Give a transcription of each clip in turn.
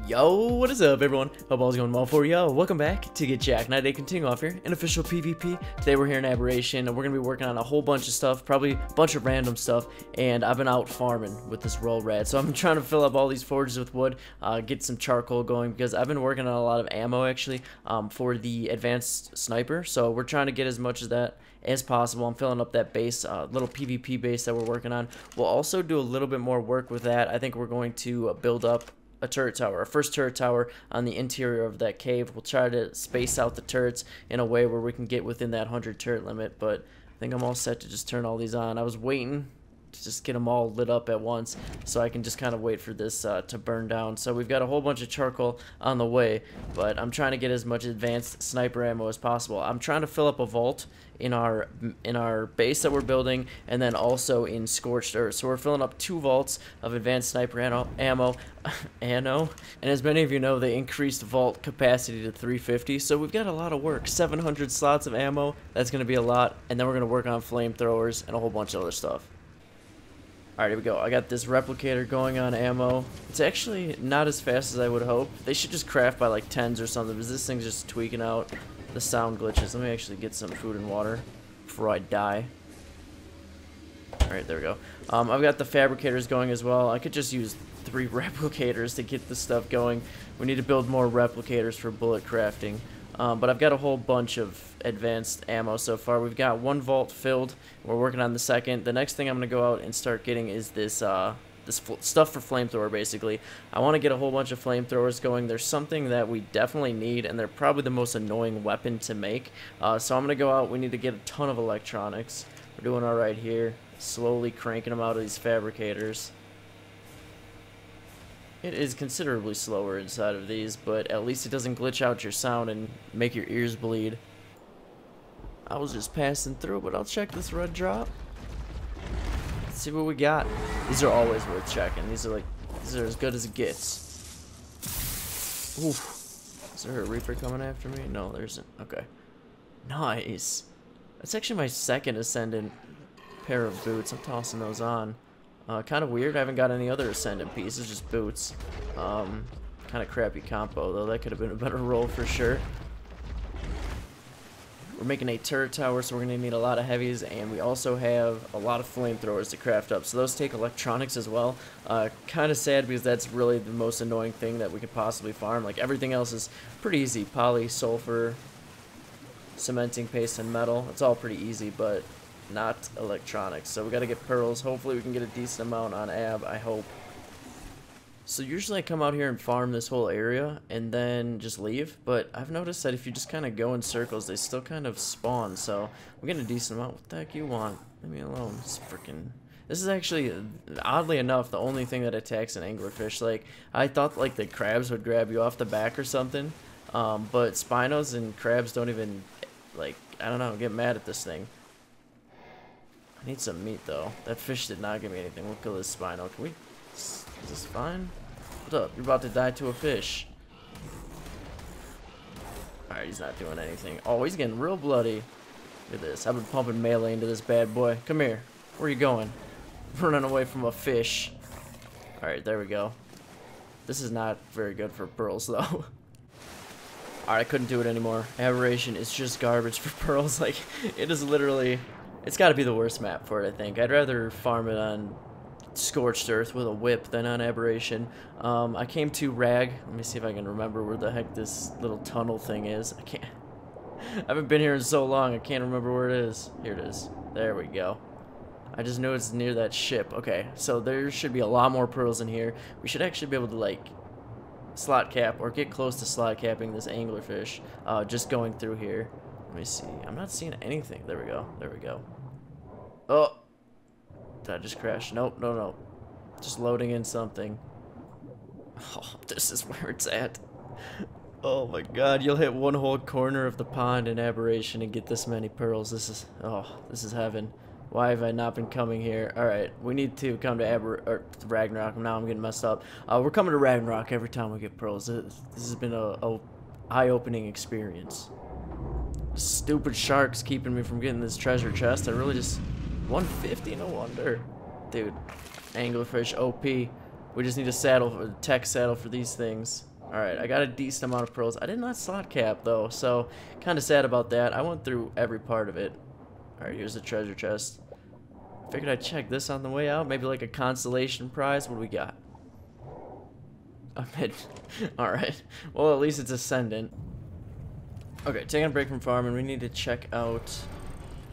Yo, what is up everyone? Hope all's going well for you. Welcome back to Get Jack. Now today continue off here, an official PvP. Today we're here in Aberration and we're going to be working on a whole bunch of stuff, probably a bunch of random stuff, and I've been out farming with this roll rad. So I'm trying to fill up all these forges with wood, get some charcoal going because I've been working on a lot of ammo actually for the advanced sniper. So we're trying to get as much of that as possible. I'm filling up that base, little PvP base that we're working on. We'll also do a little bit more work with that. I think we're going to build up a turret tower, our first turret tower on the interior of that cave. We'll try to space out the turrets in a way where we can get within that 100 turret limit, but I think I'm all set to just turn all these on. I was waiting to just get them all lit up at once so I can just kind of wait for this to burn down. So we've got a whole bunch of charcoal on the way, but I'm trying to get as much advanced sniper ammo as possible. I'm trying to fill up a vault in our base that we're building, and then also in scorched earth. So we're filling up 2 vaults of advanced sniper ammo, and as many of you know, they increased vault capacity to 350. So we've got a lot of work. 700 slots of ammo. That's going to be a lot, and then we're going to work on flamethrowers and a whole bunch of other stuff. Alright, here we go. I got this replicator going on ammo. It's actually not as fast as I would hope. They should just craft by like 10s or something, because this thing's just tweaking out the sound glitches. Let me actually get some food and water before I die. Alright, there we go. I've got the fabricators going as well. I could just use 3 replicators to get this stuff going. We need to build more replicators for bullet crafting. But I've got a whole bunch of advanced ammo so far. We've got 1 vault filled. We're working on the second. The next thing I'm going to go out and start getting is this stuff for flamethrower, basically. I want to get a whole bunch of flamethrowers going. There's something that we definitely need, and they're probably the most annoying weapon to make. So I'm going to go out. We need to get a ton of electronics. We're doing all right here. Slowly cranking them out of these fabricators. It is considerably slower inside of these, but at least it doesn't glitch out your sound and make your ears bleed. I was just passing through, but I'll check this red drop. Let's see what we got. These are always worth checking. These are as good as it gets. Oof. Is there a Reaper coming after me? No, there isn't. Okay. Nice. That's actually my second Ascendant pair of boots. I'm tossing those on. Kind of weird. I haven't got any other Ascendant pieces, just boots. Kind of crappy compo, though. That could have been a better roll for sure. We're making a turret tower, so we're going to need a lot of heavies, and we also have a lot of flamethrowers to craft up. So those take electronics as well. Kind of sad because that's really the most annoying thing that we could possibly farm. Like, everything else is pretty easy. Poly, sulfur, cementing paste, and metal. It's all pretty easy, but not electronics. So we got to get pearls. Hopefully we can get a decent amount on AB, I hope. So usually I come out here and farm this whole area and then just leave, but I've noticed that if you just kind of go in circles, they still kind of spawn. So we get a decent amount. What the heck you want? Leave me alone. This is actually, oddly enough, the only thing that attacks an anglerfish. Like, I thought like the crabs would grab you off the back or something, but Spinos and crabs don't even, like, I don't know, get mad at this thing. I need some meat, though. That fish did not give me anything. We'll kill this Spino. Can we... Is this fine? What's up? You're about to die to a fish. Alright, he's not doing anything. Oh, he's getting real bloody. Look at this. I've been pumping melee into this bad boy. Come here. Where are you going? Running away from a fish. Alright, there we go. This is not very good for pearls, though. Alright, I couldn't do it anymore. Aberration is just garbage for pearls. Like, it is literally... It's got to be the worst map for it, I think. I'd rather farm it on scorched earth with a whip than on Aberration. I came to Rag. Let me see if I can remember where the heck this little tunnel thing is. I haven't been here in so long, I can't remember where it is. Here it is. There we go. I just know it's near that ship. Okay, so there should be a lot more pearls in here. We should actually be able to, like, slot cap or get close to slot capping this anglerfish just going through here. Let me see. I'm not seeing anything. There we go. There we go. Oh! Did I just crash? Nope, no. Just loading in something. Oh, this is where it's at. Oh my god, you'll hit one whole corner of the pond in Aberration and get this many pearls. This is heaven. Why have I not been coming here? Alright, we need to come to Ragnarok. Now I'm getting messed up. We're coming to Ragnarok every time we get pearls. This has been a eye-opening experience. Stupid sharks keeping me from getting this treasure chest. I really just... 150? No wonder. Dude, anglerfish OP. We just need a saddle, a tech saddle for these things. Alright, I got a decent amount of pearls. I did not slot cap, though, so kind of sad about that. I went through every part of it. Alright, here's the treasure chest. Figured I'd check this on the way out. Maybe like a consolation prize. What do we got? A mid. Alright. Well, at least it's ascendant. Okay, taking a break from farming, we need to check out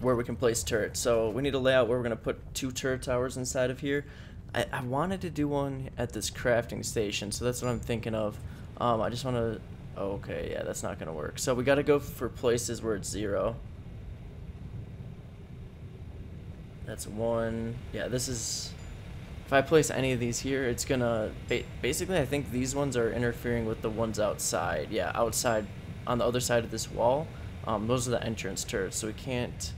where we can place turrets. So we need to lay out where we're going to put 2 turret towers inside of here. I wanted to do one at this crafting station, so that's what I'm thinking of. I just want to... Oh, okay, yeah, that's not going to work. So we got to go for places where it's 0. That's 1. Yeah, this is... If I place any of these here, it's going to... Basically, I think these ones are interfering with the ones outside. Yeah, outside on the other side of this wall. Those are the entrance turrets, so we can't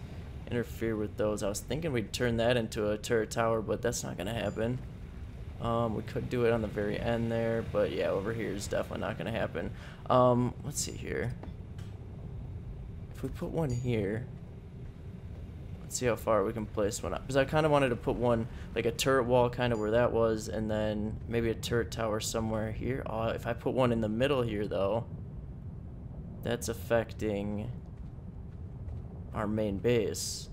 interfere with those. I was thinking we'd turn that into a turret tower, but that's not going to happen. We could do it on the very end there, but yeah, over here is definitely not going to happen. Let's see here. If we put one here, let's see how far we can place one up. Because I kind of wanted to put one, like a turret wall kind of where that was, and then maybe a turret tower somewhere here. Oh, if I put one in the middle here, though, that's affecting our main base.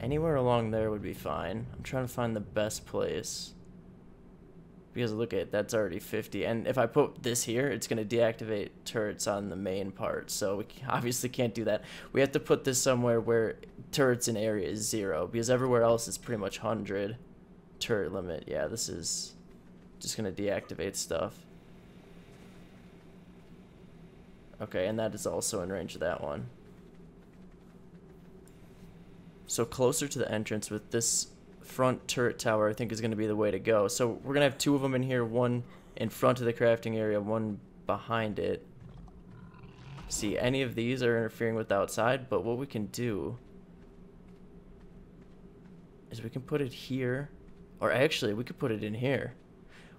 Anywhere along there would be fine. I'm trying to find the best place. Because look at it, that's already 50. And if I put this here, it's going to deactivate turrets on the main part. So we obviously can't do that. We have to put this somewhere where turrets in area is 0. Because everywhere else is pretty much 100 turret limit. Yeah, this is just going to deactivate stuff. Okay, and that is also in range of that one. So closer to the entrance with this front turret tower, I think is going to be the way to go. So we're going to have 2 of them in here, one in front of the crafting area, one behind it. See, any of these are interfering with the outside, but what we can do is we can put it here, or actually we could put it in here.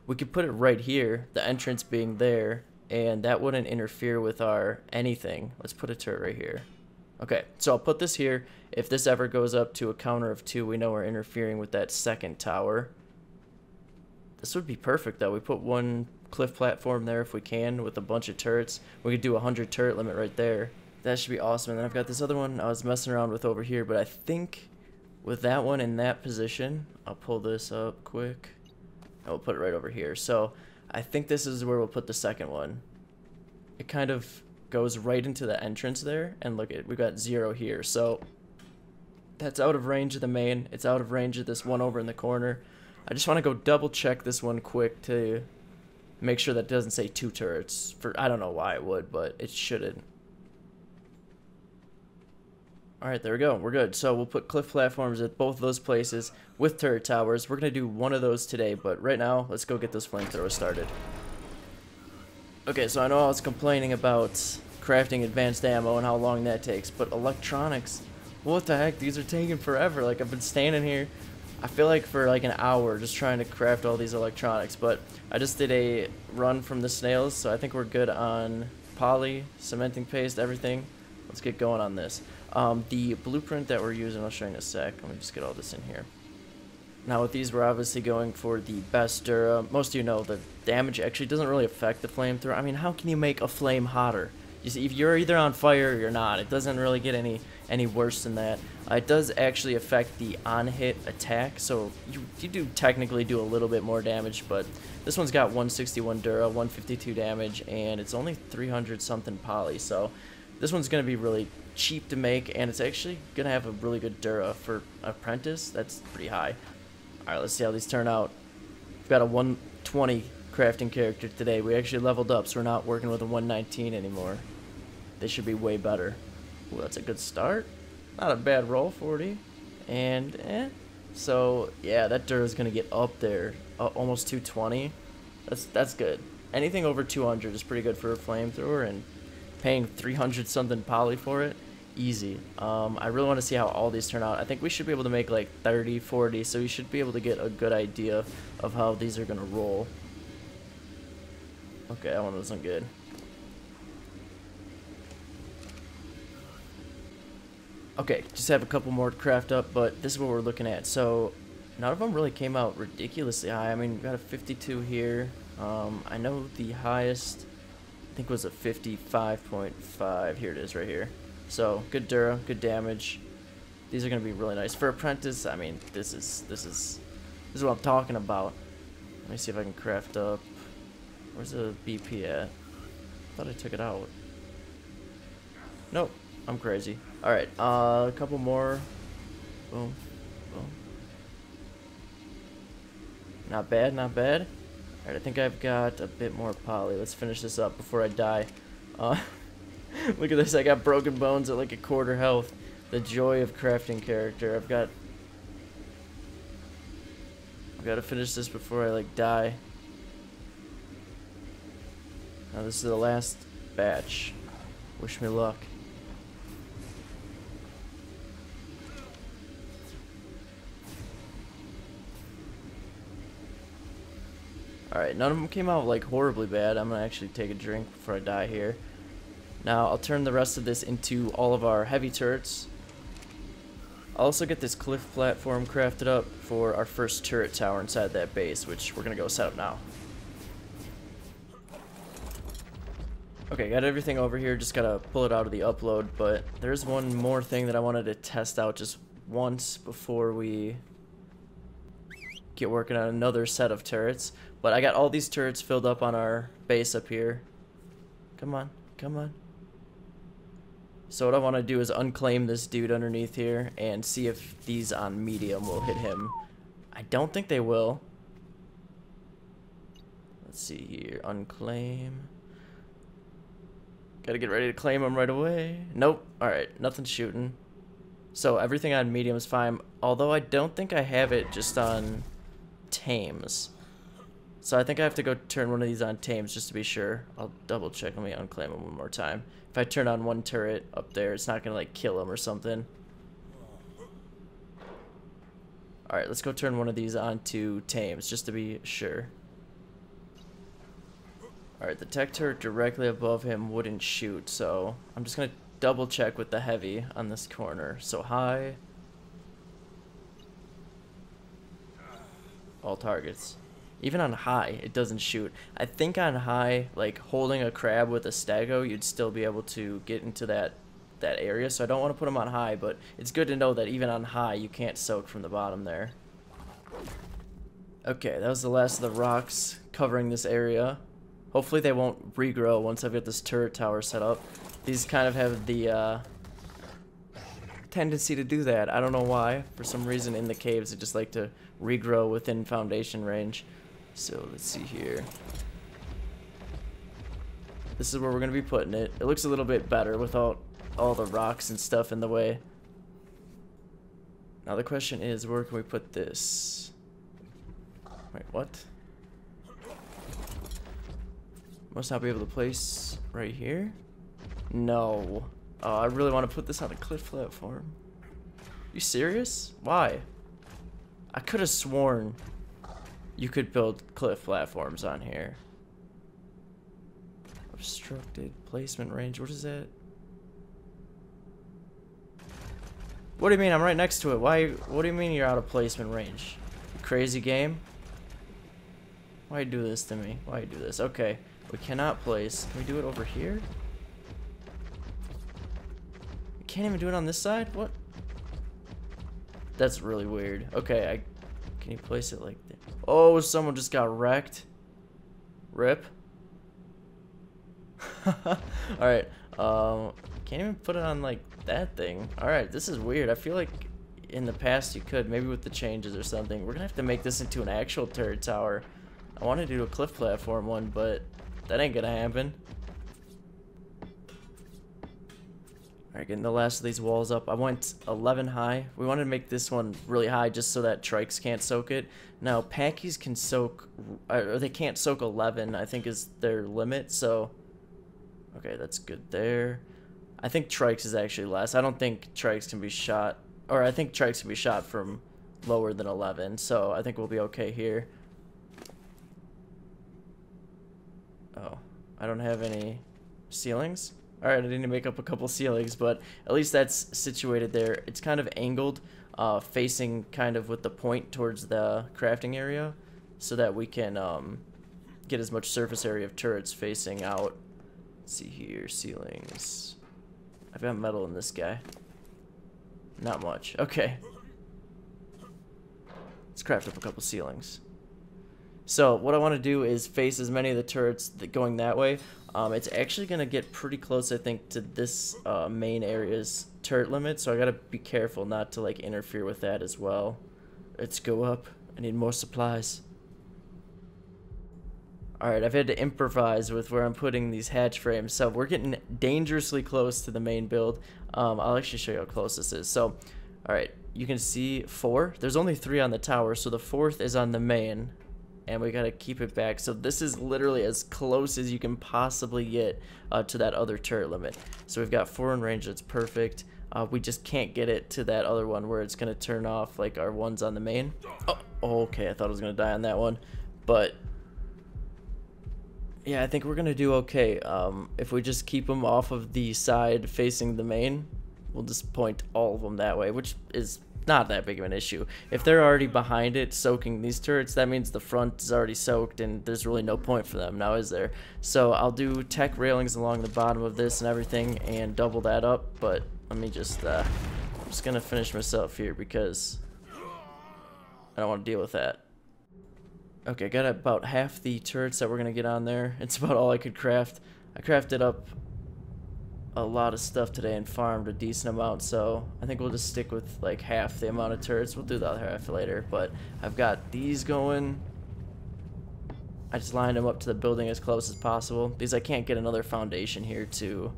We could put it right here, the entrance being there, and that wouldn't interfere with our anything. Let's put a turret right here. Okay, so I'll put this here. If this ever goes up to a counter of 2, we know we're interfering with that second tower. This would be perfect, though. We put one cliff platform there if we can with a bunch of turrets. We could do 100 turret limit right there. That should be awesome. And then I've got this other one I was messing around with over here, but I think with that one in that position, I'll pull this up quick. And we'll put it right over here. So I think this is where we'll put the second one. It kind of goes right into the entrance there, and look at, we've got 0 here, so that's out of range of the main. It's out of range of this one over in the corner. I just want to go double check this one quick to make sure that it doesn't say 2 turrets. For I don't know why it would, but it shouldn't. Alright, there we go, we're good. So we'll put cliff platforms at both of those places with turret towers. We're going to do one of those today, but right now, let's go get this flamethrower started. Okay, so I know I was complaining about crafting advanced ammo and how long that takes, but electronics, what the heck, these are taking forever. Like, I've been standing here, I feel like for like an hour just trying to craft all these electronics, but I just did a run from the snails, so I think we're good on poly, cementing paste, everything. Let's get going on this. The blueprint that we're using, I'll show you in a sec. Let me just get all this in here. Now with these, we're obviously going for the best Dura. Most of you know the damage actually doesn't really affect the flamethrower. I mean, how can you make a flame hotter? You see, if you're either on fire or you're not, it doesn't really get any worse than that. It does actually affect the on-hit attack, so you do technically do a little bit more damage, but this one's got 161 Dura, 152 damage, and it's only 300 something poly, so this one's going to be really cheap to make, and it's actually going to have a really good Dura for apprentice. That's pretty high. Alright, let's see how these turn out. We've got a 120 crafting character today. We actually leveled up, so we're not working with a 119 anymore. They should be way better. Ooh, that's a good start. Not a bad roll, 40. And, So, yeah, that Dura is going to get up there. Almost 220. That's good. Anything over 200 is pretty good for a flamethrower, and paying 300 something poly for it, easy. I really want to see how all these turn out. I think we should be able to make like 30, 40, so we should be able to get a good idea of how these are going to roll. Okay, that one wasn't good. Okay, just have a couple more to craft up, but this is what we're looking at. So none of them really came out ridiculously high. I mean, we got a 52 here. I know the highest, I think, was a 55.5. Here it is right here. So good dura, good damage. These are gonna be really nice for apprentice. I mean, this is what I'm talking about. Let me see if I can craft up. Where's the BP at? I thought I took it out. Nope, I'm crazy. All right, a couple more. Boom, boom. Not bad, not bad. All right, I think I've got a bit more poly. Let's finish this up before I die. Look at this, I got broken bones at like a quarter health. The joy of crafting character. I've got to finish this before I like die. Now this is the last batch. Wish me luck. Alright, none of them came out like horribly bad. I'm gonna actually take a drink before I die here. Now I'll turn the rest of this into all of our heavy turrets. I'll also get this cliff platform crafted up for our first turret tower inside that base, which we're gonna go set up now. Okay, got everything over here, just gotta pull it out of the upload, but there's one more thing that I wanted to test out just once before we get working on another set of turrets. But I got all these turrets filled up on our base up here. Come on, come on. So what I want to do is unclaim this dude underneath here and see if these on medium will hit him. I don't think they will. Let's see here, unclaim. Gotta get ready to claim him right away. Nope, alright, nothing shooting. So everything on medium is fine, although I don't think I have it just on tames. So I think I have to go turn one of these on tames just to be sure. I'll double check. Let me unclaim him one more time. If I turn on one turret up there, it's not gonna like kill him or something. Alright, let's go turn one of these onto tames just to be sure. Alright, the tech turret directly above him wouldn't shoot, so I'm just gonna double check with the heavy on this corner. So high. All targets. Even on high, it doesn't shoot. I think on high, like holding a crab with a stego, you'd still be able to get into that area. So I don't want to put them on high, but it's good to know that even on high, you can't soak from the bottom there. Okay, that was the last of the rocks covering this area. Hopefully they won't regrow once I've got this turret tower set up. These kind of have the tendency to do that. I don't know why. For some reason in the caves, they just like to regrow within foundation range. So let's see here. This is where we're going to be putting it. It looks a little bit better without all the rocks and stuff in the way. Now the question is, where can we put this? Wait, what? Must not be able to place right here? No. Oh, I really want to put this on a cliff platform. You serious? Why? I could have sworn you could build cliff platforms on here. Obstructed placement range. What is that? What do you mean? I'm right next to it. Why? What do you mean you're out of placement range? You crazy game? Why you do this to me? Why you do this? Okay. We cannot place. Can we do it over here? We can't even do it on this side? What? That's really weird. Okay, can you place it like that? Oh, someone just got wrecked. Rip. Alright, can't even put it on like that thing. Alright, this is weird. I feel like in the past you could, maybe with the changes or something. We're gonna have to make this into an actual turret tower. I wanted to do a cliff platform one, but that ain't gonna happen. Alright, getting the last of these walls up. I went 11 high. We wanted to make this one really high just so that trikes can't soak it. Now, packies can soak, or they can't soak 11, I think is their limit, so... Okay, that's good there. I think trikes is actually less. I don't think trikes can be shot, or I think trikes can be shot from lower than 11, so I think we'll be okay here. Oh, I don't have any ceilings? Alright, I need to make up a couple ceilings, but at least that's situated there. It's kind of angled. facing kind of with the point towards the crafting area, so that we can get as much surface area of turrets facing out. Let's see here, ceilings. I've got metal in this guy. Not much. Okay. Let's craft up a couple ceilings. So what I want to do is face as many of the turrets going that way. It's actually going to get pretty close, I think, to this main area's turret limit, so I got to be careful not to like interfere with that as well. Let's go up. I need more supplies. Alright, I've had to improvise with where I'm putting these hatch frames, so we're getting dangerously close to the main build. I'll actually show you how close this is. So, alright, you can see 4. There's only 3 on the tower, so the 4th is on the main, and we gotta keep it back. So this is literally as close as you can possibly get to that other turret limit. So we've got 4 in range, that's perfect. We just can't get it to that other one where it's gonna turn off like our ones on the main. Oh, okay, I thought I was gonna die on that one, but yeah, I think we're gonna do okay. If we just keep them off of the side facing the main, we'll just point all of them that way, which is not that big of an issue. If they're already behind it soaking these turrets, that means the front is already soaked and there's really no point for them now, is there? So I'll do tech railings along the bottom of this and everything and double that up, but let me just I'm just gonna finish myself here because I don't want to deal with that. Okay, got about half the turrets that we're gonna get on there. It's about all I could craft. I crafted up a lot of stuff today and farmed a decent amount, so I think we'll just stick with like half the amount of turrets. We'll do the other half later, but I've got these going. I just lined them up to the building as close as possible because I can't get another foundation here to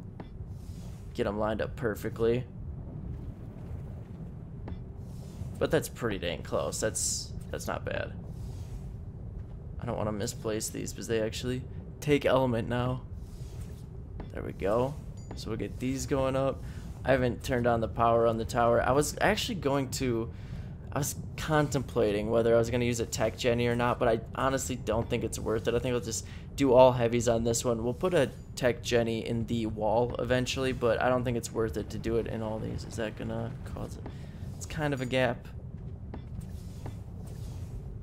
get them lined up perfectly. But that's pretty dang close. That's not bad. I don't want to misplace these because they actually take element now. There we go. So we'll get these going up. I haven't turned on the power on the tower. I was contemplating whether I was going to use a tech Jenny or not, but I honestly don't think it's worth it. I think I'll just do all heavies on this one. We'll put a tech Jenny in the wall eventually, but I don't think it's worth it to do it in all these. Is that going to cause it? It's kind of a gap.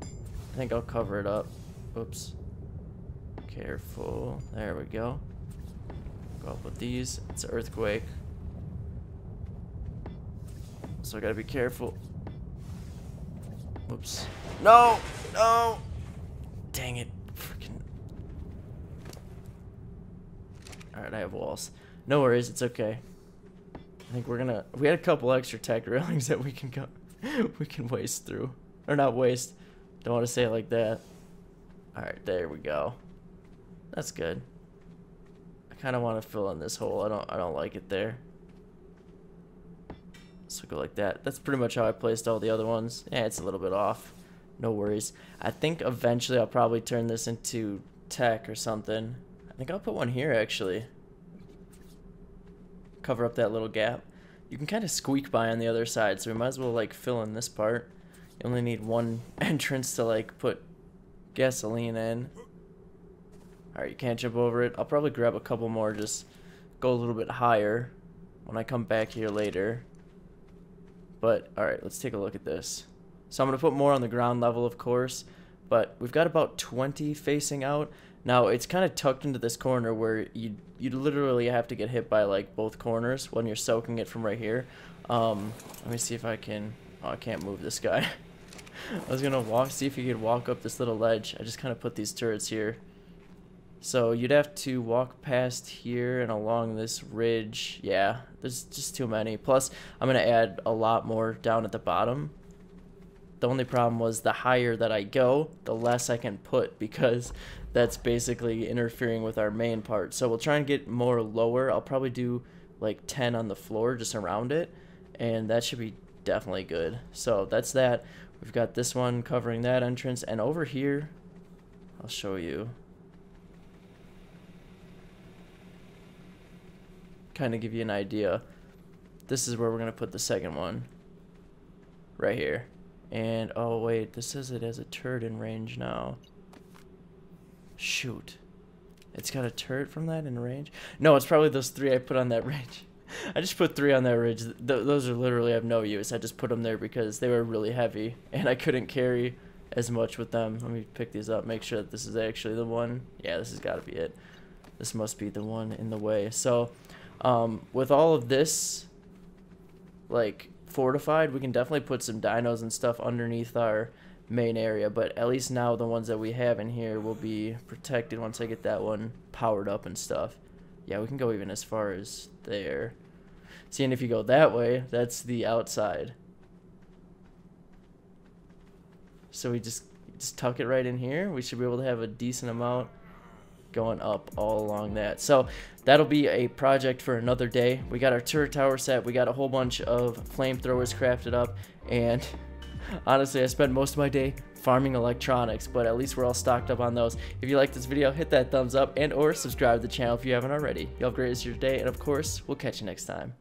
I think I'll cover it up. Oops. Careful. There we go. Go up with these. It's an earthquake. So I gotta be careful. Oops. No! No! Dang it. Freaking. Alright, I have walls. No worries, it's okay. I think we're gonna. We had a couple extra tech railings that we can go. We can waste through. Or not waste. Don't want to say it like that. Alright, there we go. That's good. I kind of want to fill in this hole. I don't like it there. So go like that. That's pretty much how I placed all the other ones. Yeah, it's a little bit off. No worries. I think eventually I'll probably turn this into tech or something. I think I'll put one here actually. Cover up that little gap. You can kind of squeak by on the other side, so we might as well like fill in this part. You only need one entrance to like put gasoline in. Alright, you can't jump over it. I'll probably grab a couple more, just go a little bit higher when I come back here later. But alright, let's take a look at this. So I'm going to put more on the ground level, of course, but we've got about 20 facing out. Now it's kind of tucked into this corner where you literally have to get hit by like both corners when you're soaking it from right here. Let me see if I can. Oh, I can't move this guy. I was gonna see if you could walk up this little ledge. I just kind of put these turrets here. So you'd have to walk past here and along this ridge. Yeah, there's just too many. Plus, I'm gonna add a lot more down at the bottom. The only problem was the higher that I go, the less I can put, because that's basically interfering with our main part. So we'll try and get more lower. I'll probably do like 10 on the floor just around it, and that should be definitely good. So that's that. We've got this one covering that entrance, and over here, I'll show you. Kind of give you an idea. This is where we're going to put the second one. Right here. And, oh wait, this says it has a turret in range now. Shoot. It's got a turret from that in range? No, it's probably those 3 I put on that range. I just put 3 on that ridge. Those are literally of no use. I just put them there because they were really heavy and I couldn't carry as much with them. Let me pick these up, make sure that this is actually the one. Yeah, this has got to be it. This must be the one in the way. So with all of this like fortified, we can definitely put some dinos and stuff underneath our main area, but at least now the ones that we have in here will be protected once I get that one powered up and stuff. Yeah, we can go even as far as there. See, and if you go that way, that's the outside. So we just tuck it right in here. We should be able to have a decent amount going up all along that. So that'll be a project for another day. We got our turret tower set. We got a whole bunch of flamethrowers crafted up, and honestly, I spent most of my day farming electronics, but at least we're all stocked up on those. If you like this video, hit that thumbs up and or subscribe to the channel if you haven't already. You have a great rest of your day, and of course, we'll catch you next time.